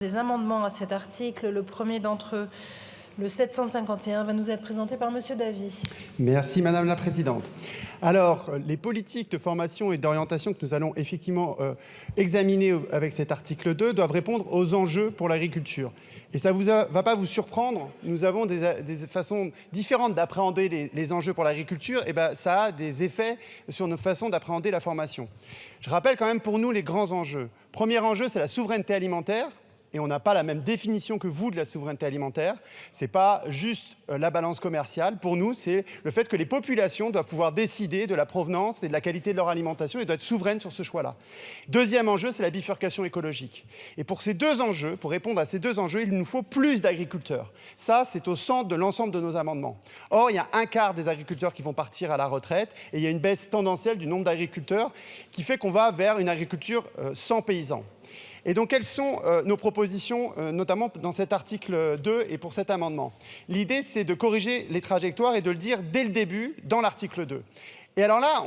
Des amendements à cet article. Le premier d'entre eux, le 751, va nous être présenté par Monsieur Davy. Merci Madame la Présidente. Alors, les politiques de formation et d'orientation que nous allons effectivement examiner avec cet article 2 doivent répondre aux enjeux pour l'agriculture. Et ça ne va pas vous surprendre, nous avons des façons différentes d'appréhender les enjeux pour l'agriculture, et ben, ça a des effets sur nos façons d'appréhender la formation. Je rappelle quand même pour nous les grands enjeux. Premier enjeu, c'est la souveraineté alimentaire. Et on n'a pas la même définition que vous de la souveraineté alimentaire. Ce n'est pas juste la balance commerciale. Pour nous, c'est le fait que les populations doivent pouvoir décider de la provenance et de la qualité de leur alimentation et doivent être souveraines sur ce choix-là. Deuxième enjeu, c'est la bifurcation écologique. Et pour ces deux enjeux, pour répondre à ces deux enjeux, il nous faut plus d'agriculteurs. Ça, c'est au centre de l'ensemble de nos amendements. Or, il y a un quart des agriculteurs qui vont partir à la retraite et il y a une baisse tendancielle du nombre d'agriculteurs qui fait qu'on va vers une agriculture sans paysans. Et donc, quelles sont nos propositions, notamment dans cet article 2 et pour cet amendement? L'idée, c'est de corriger les trajectoires et de le dire dès le début dans l'article 2. Et alors là,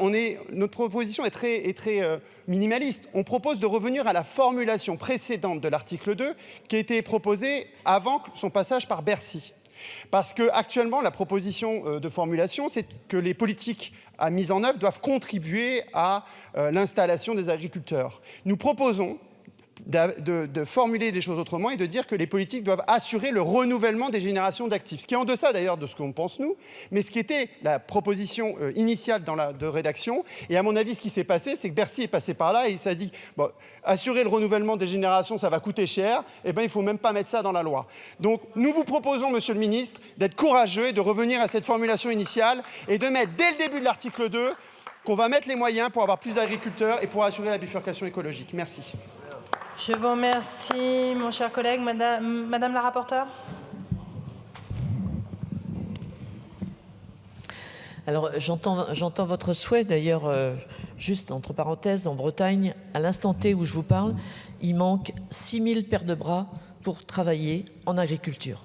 notre proposition est très minimaliste. On propose de revenir à la formulation précédente de l'article 2 qui a été proposée avant son passage par Bercy. Parce qu'actuellement, la proposition de formulation, c'est que les politiques à mise en œuvre doivent contribuer à l'installation des agriculteurs. Nous proposons de formuler les choses autrement et de dire que les politiques doivent assurer le renouvellement des générations d'actifs. Ce qui est en deçà d'ailleurs de ce qu'on pense nous, mais ce qui était la proposition initiale de rédaction. Et à mon avis, ce qui s'est passé, c'est que Bercy est passé par là et il s'est dit bon, assurer le renouvellement des générations, ça va coûter cher, et bien il ne faut même pas mettre ça dans la loi. Donc nous vous proposons, Monsieur le Ministre, d'être courageux et de revenir à cette formulation initiale et de mettre dès le début de l'article 2 qu'on va mettre les moyens pour avoir plus d'agriculteurs et pour assurer la bifurcation écologique. Merci. Je vous remercie, mon cher collègue. Madame la rapporteure. Alors, j'entends votre souhait. D'ailleurs, juste entre parenthèses, en Bretagne, à l'instant T où je vous parle, il manque 6000 paires de bras pour travailler en agriculture.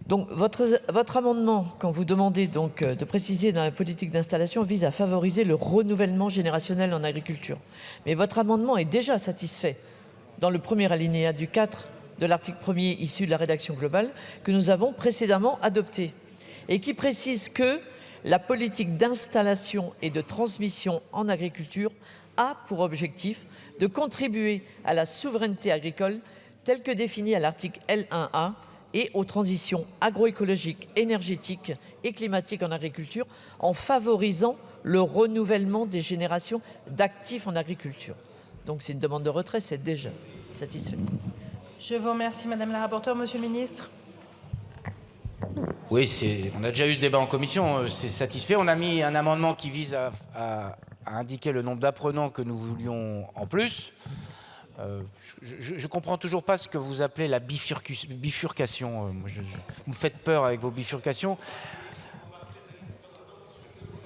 Donc, votre amendement, quand vous demandez donc de préciser dans la politique d'installation, vise à favoriser le renouvellement générationnel en agriculture. Mais votre amendement est déjà satisfait dans le premier alinéa du 4 de l'article 1er issu de la rédaction globale que nous avons précédemment adopté et qui précise que la politique d'installation et de transmission en agriculture a pour objectif de contribuer à la souveraineté agricole telle que définie à l'article L1A et aux transitions agroécologiques, énergétiques et climatiques en agriculture en favorisant le renouvellement des générations d'actifs en agriculture. Donc c'est une demande de retrait, c'est déjà satisfait. Je vous remercie, Madame la rapporteure. Monsieur le ministre. Oui, on a déjà eu ce débat en commission, c'est satisfait. On a mis un amendement qui vise à indiquer le nombre d'apprenants que nous voulions en plus. Je ne comprends toujours pas ce que vous appelez la bifurcation. Vous me faites peur avec vos bifurcations.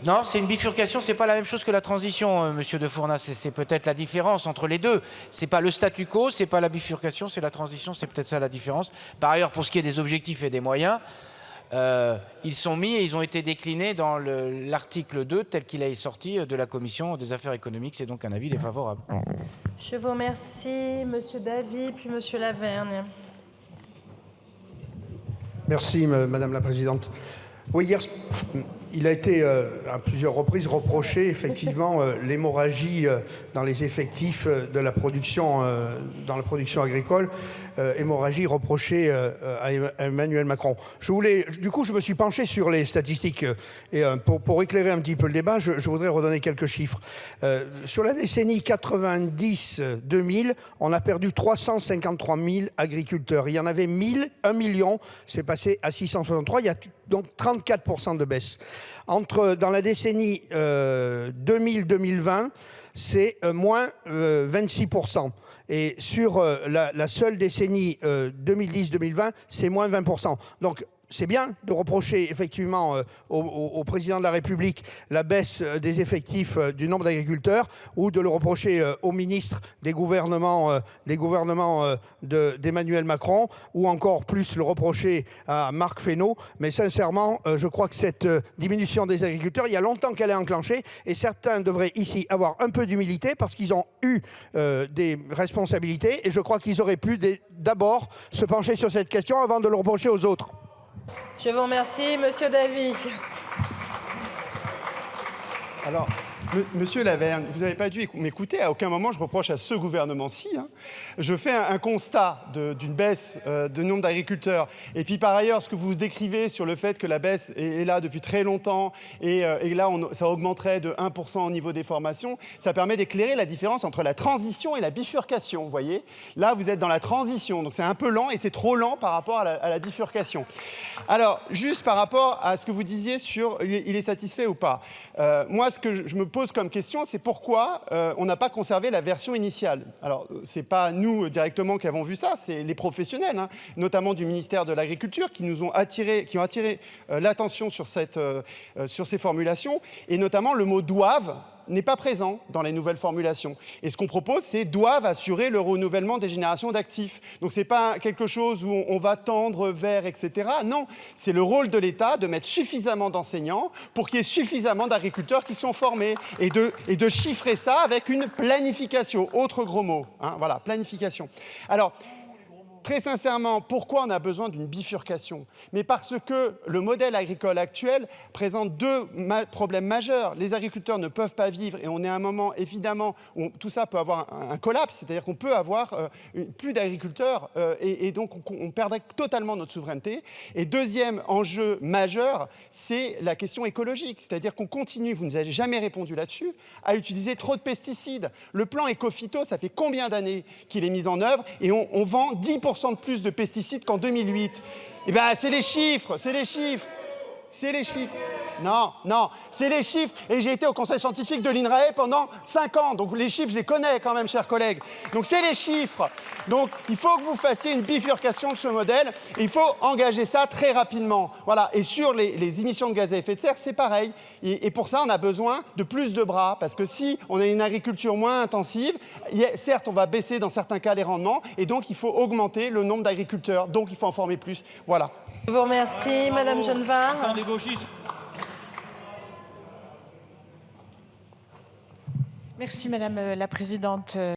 Non, c'est une bifurcation, c'est pas la même chose que la transition, Monsieur de Fournas. C'est peut-être la différence entre les deux. C'est pas le statu quo, c'est pas la bifurcation, c'est la transition, c'est peut-être ça la différence. Par ailleurs, pour ce qui est des objectifs et des moyens, ils sont mis et ils ont été déclinés dans l'article 2 tel qu'il est sorti de la Commission des affaires économiques. C'est donc un avis défavorable. Je vous remercie, Monsieur Davy, puis Monsieur Lavergne. Merci, Madame la Présidente. Oui, hier, il a été à plusieurs reprises reproché effectivement l'hémorragie dans les effectifs de la production, dans la production agricole, hémorragie reprochée à Emmanuel Macron. Du coup, je me suis penché sur les statistiques et pour éclairer un petit peu le débat, je voudrais redonner quelques chiffres. Sur la décennie 90-2000, on a perdu 353 000 agriculteurs. Il y en avait 1 million, c'est passé à 663. Il y a donc 34% de baisse. Dans la décennie 2000-2020, c'est moins 26%. Et sur la seule décennie 2010-2020, c'est moins 20%. Donc, c'est bien de reprocher effectivement au président de la République la baisse des effectifs du nombre d'agriculteurs ou de le reprocher au ministre des gouvernements d'Emmanuel Macron ou encore plus le reprocher à Marc Fesneau. Mais sincèrement, je crois que cette diminution des agriculteurs, il y a longtemps qu'elle est enclenchée et certains devraient ici avoir un peu d'humilité parce qu'ils ont eu des responsabilités et je crois qu'ils auraient pu d'abord se pencher sur cette question avant de le reprocher aux autres. Je vous remercie, Monsieur Davy. Alors, Monsieur Laverne, vous n'avez pas dû m'écouter. À aucun moment, je reproche à ce gouvernement-ci. Je fais un constat d'une baisse de nombre d'agriculteurs. Et puis, par ailleurs, ce que vous décrivez sur le fait que la baisse est là depuis très longtemps et là, ça augmenterait de 1% au niveau des formations, ça permet d'éclairer la différence entre la transition et la bifurcation, vous voyez. Là, vous êtes dans la transition, donc c'est un peu lent et c'est trop lent par rapport à la bifurcation. Alors, juste par rapport à ce que vous disiez sur il est satisfait ou pas. Moi, ce que je me pose comme question, c'est pourquoi on n'a pas conservé la version initiale. Alors, c'est pas nous directement qui avons vu ça, c'est les professionnels, notamment du ministère de l'Agriculture, qui ont attiré l'attention sur ces formulations, et notamment le mot « doivent » n'est pas présent dans les nouvelles formulations. Et ce qu'on propose, c'est « doivent assurer le renouvellement des générations d'actifs ». Donc, ce n'est pas quelque chose où on va tendre vers, etc. Non, c'est le rôle de l'État de mettre suffisamment d'enseignants pour qu'il y ait suffisamment d'agriculteurs qui sont formés et de chiffrer ça avec une planification. Autre gros mot, voilà, planification. Alors, très sincèrement, pourquoi on a besoin d'une bifurcation? Mais parce que le modèle agricole actuel présente deux problèmes majeurs. Les agriculteurs ne peuvent pas vivre et on est à un moment, évidemment, où tout ça peut avoir un collapse, c'est-à-dire qu'on peut avoir plus d'agriculteurs et donc on perdrait totalement notre souveraineté. Et deuxième enjeu majeur, c'est la question écologique, c'est-à-dire qu'on continue, vous ne nous avez jamais répondu là-dessus, à utiliser trop de pesticides. Le plan Écophyto, ça fait combien d'années qu'il est mis en œuvre et on vend 10% de plus de pesticides qu'en 2008. Eh bien, c'est les chiffres, c'est les chiffres. C'est les chiffres. Non, c'est les chiffres. Et j'ai été au conseil scientifique de l'INRAE pendant 5 ans. Donc les chiffres, je les connais quand même, chers collègues. Donc c'est les chiffres. Donc il faut que vous fassiez une bifurcation de ce modèle. Et il faut engager ça très rapidement. Voilà. Et sur les émissions de gaz à effet de serre, c'est pareil. Et pour ça, on a besoin de plus de bras. Parce que si on a une agriculture moins intensive, certes, on va baisser dans certains cas les rendements. Et donc, il faut augmenter le nombre d'agriculteurs. Donc, il faut en former plus. Voilà. Je vous remercie, Madame Genevard. Merci Madame la Présidente.